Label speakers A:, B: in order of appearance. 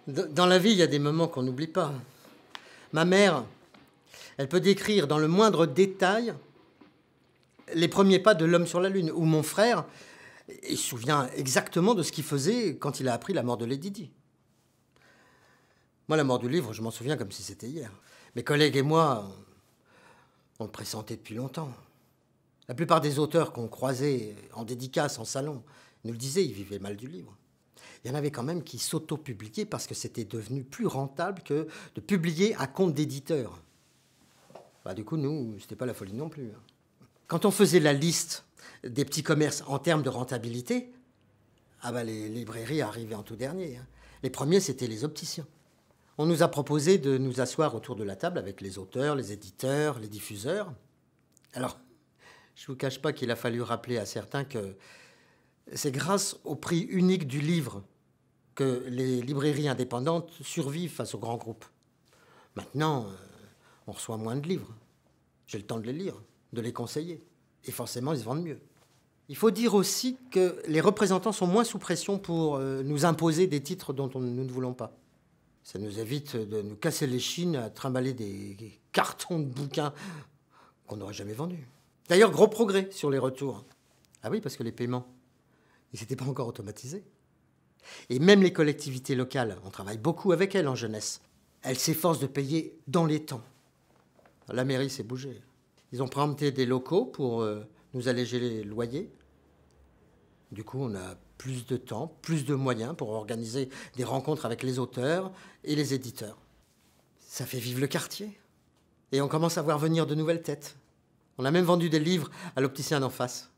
A: Dans la vie, il y a des moments qu'on n'oublie pas. Ma mère, elle peut décrire dans le moindre détail les premiers pas de l'homme sur la Lune. Ou mon frère, il se souvient exactement de ce qu'il faisait quand il a appris la mort de Lady Di. Moi, la mort du livre, je m'en souviens comme si c'était hier. Mes collègues et moi, on le pressentait depuis longtemps. La plupart des auteurs qu'on croisait en dédicace, en salon, nous le disaient, ils vivaient mal du livre. Il y en avait quand même qui s'auto-publiaient parce que c'était devenu plus rentable que de publier à compte d'éditeur. Du coup, nous, c'était pas la folie non plus. Quand on faisait la liste des petits commerces en termes de rentabilité, les librairies arrivaient en tout dernier. Les premiers, c'était les opticiens. On nous a proposé de nous asseoir autour de la table avec les auteurs, les éditeurs, les diffuseurs. Alors, je ne vous cache pas qu'il a fallu rappeler à certains que c'est grâce au prix unique du livre que les librairies indépendantes survivent face aux grands groupes. Maintenant, on reçoit moins de livres. J'ai le temps de les lire, de les conseiller. Et forcément, ils se vendent mieux. Il faut dire aussi que les représentants sont moins sous pression pour nous imposer des titres dont nous ne voulons pas. Ça nous évite de nous casser les chines à trimballer des cartons de bouquins qu'on n'aurait jamais vendus. D'ailleurs, gros progrès sur les retours. Ah oui, parce que les paiements, ils n'étaient pas encore automatisés. Et même les collectivités locales, on travaille beaucoup avec elles en jeunesse. Elles s'efforcent de payer dans les temps. La mairie s'est bougée. Ils ont préempté des locaux pour nous alléger les loyers. Du coup, on a plus de temps, plus de moyens pour organiser des rencontres avec les auteurs et les éditeurs. Ça fait vivre le quartier. Et on commence à voir venir de nouvelles têtes. On a même vendu des livres à l'opticien d'en face.